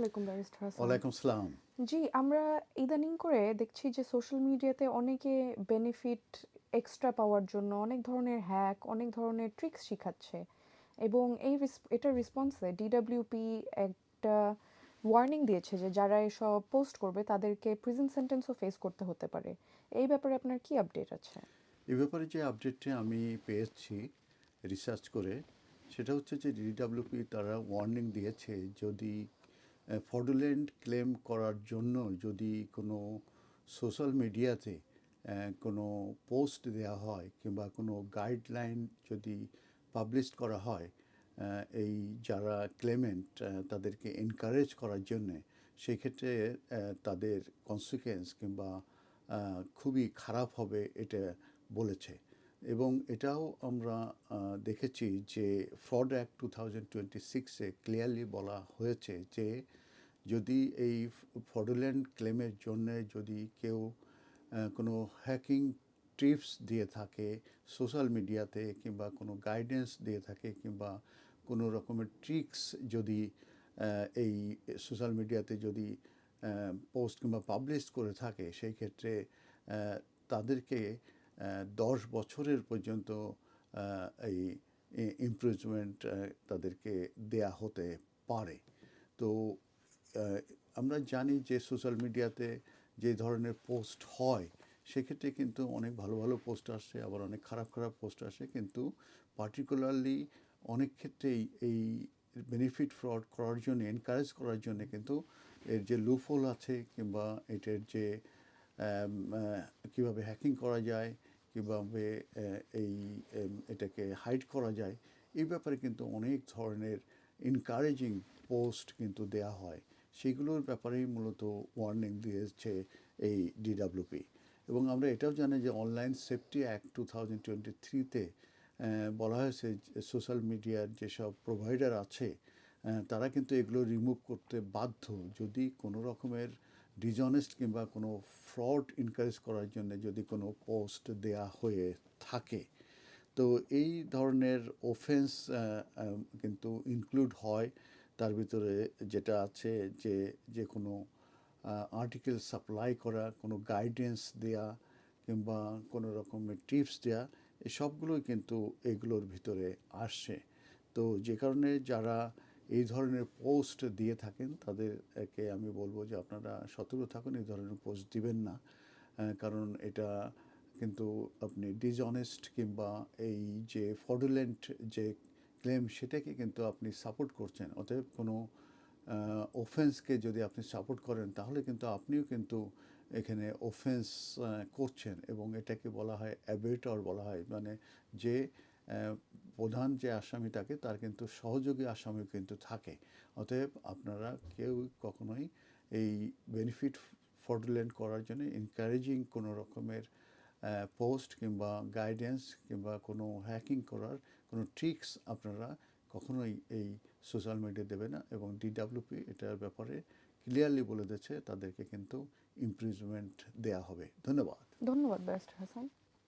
আলাইকুম ব্যারিস্টার হাসান। ওয়ালাইকুম সালাম। জি, আমরা ইদানিং করে দেখছি যে সোশ্যাল মিডিয়াতে অনেকে বেনিফিট এক্সট্রা পাওয়ার জন্য অনেক ধরনের হ্যাক, অনেক ধরনের ট্রিক্স শিখাচ্ছে এবং এটার রেসপন্সে ডিডব্লিউপি একটা ওয়ার্নিং দিয়েছে যে যারা এসব পোস্ট করবে তাদেরকে প্রিজন সেন্টেন্সও ফেস করতে হতে পারে। এই ব্যাপারে আপনার কি আপডেট আছে? এ ব্যাপারে যে আপডেটটি আমি পেয়েছি রিসার্চ করে, সেটা হচ্ছে যে ডিডব্লিউপি তারা ওয়ার্নিং দিয়েছে যদি ফ্রডুলেন্ট ক্লেম করার জন্য যদি কোনো সোশ্যাল মিডিয়াতে কোনো পোস্ট দেওয়া হয় কিংবা কোনো গাইডলাইন যদি পাবলিশ করা হয় এই যারা ক্লেমেন্ট তাদেরকে এনকারেজ করার জন্যে, সেক্ষেত্রে তাদের কনসিকুয়েন্স কিংবা খুবই খারাপ হবে এটা বলেছে। এবং এটাও আমরা দেখেছি যে ফ্রড অ্যাক্ট 2026-এ ক্লিয়ারলি বলা হয়েছে যে যদি এই ফ্রডুলেন্ট ক্লেমের জন্য যদি কেউ কোনো হ্যাকিং টিপস দিয়ে থাকে সোশ্যাল মিডিয়াতে কিংবা কোনো গাইডেন্স দিয়ে থাকে কিংবা কোনো রকমের ট্রিক্স যদি এই সোশ্যাল মিডিয়াতে যদি পোস্ট কিংবা পাবলিশ করে থাকে, সেই ক্ষেত্রে তাদেরকে 10 বছরের পর্যন্ত এই ইমপ্রিজমেন্ট তাদেরকে দেয়া হতে পারে। তো আমরা জানি যে সোশ্যাল মিডিয়াতে যে ধরনের পোস্ট হয় সেক্ষেত্রে কিন্তু অনেক ভালো ভালো পোস্ট আসে, আবার অনেক খারাপ খারাপ পোস্ট আসে, কিন্তু পার্টিকুলারলি অনেক ক্ষেত্রেই এই বেনিফিট ফ্রড করার জন্য এনকারেজ করার জন্য কিন্তু এর যে লুফহোল আছে কিংবা এটার যে কীভাবে হ্যাকিং করা যায়, কীভাবে এই এটাকে হাইড করা যায়, এই ব্যাপারে কিন্তু অনেক ধরনের এনকারেজিং পোস্ট কিন্তু দেয়া হয়। সেগুলোর ব্যাপারেই মূলত ওয়ার্নিং দিয়েছে এই ডিডব্লিউপি। এবং আমরা এটাও জানি যে অনলাইন সেফটি অ্যাক্ট 2023-তে বলা হয়েছে সোশ্যাল মিডিয়ার যেসব প্রোভাইডার আছে তারা কিন্তু এগুলো রিমুভ করতে বাধ্য যদি কোনো রকমের ডিসঅনেস্ট কিংবা কোনো ফ্রড এনকারেজ করার জন্য যদি কোনো পোস্ট দেয়া হয়ে থাকে। তো এই ধরনের অফেন্স কিন্তু ইনক্লুড হয় তার ভিতরে, যেটা আছে যে যে কোনো আর্টিকেল সাপ্লাই করা, কোনো গাইডেন্স দেয়া কিংবা কোনো রকমের টিপস দেয়া, এই সবগুলোই কিন্তু এগুলোর ভিতরে আসে। তো যে কারণে যারা এই ধরনের পোস্ট দিয়ে থাকেন তাদেরকে আমি বলবো যে আপনারা সতর্ক থাকুন, এই ধরনের পোস্ট দিবেন না। কারণ এটা কিন্তু আপনি ডিসঅনেস্ট কিংবা এই যে ফ্রডুলেন্ট যে ক্লেম সেটাকে কিন্তু আপনি সাপোর্ট করছেন। অতএব কোনো অফেন্সকে যদি আপনি সাপোর্ট করেন তাহলে কিন্তু আপনিও কিন্তু এখানে অফেন্স করছেন, এবং এটাকে বলা হয় অ্যাবেটর বলা হয়, মানে যে প্রধান যে আসামি থাকে তার কিন্তু সহযোগী আসামিও কিন্তু থাকে। অতএব আপনারা কেউ কখনোই এই বেনিফিট ফ্রডুলেন্ট করার জন্য এনকারেজিং কোনো রকমের পোস্ট কিংবা গাইডেন্স কিংবা কোনো হ্যাকিং করার কোনো ট্রিক্স আপনারা কখনোই এই সোশ্যাল মিডিয়া দেবে না। এবং ডিডব্লিউপি এটার ব্যাপারে ক্লিয়ারলি বলে দিয়েছে তাদেরকে কিন্তু ইমপ্রিজমেন্ট দেয়া হবে। ধন্যবাদ। ধন্যবাদ ব্যারিস্টার হাসান।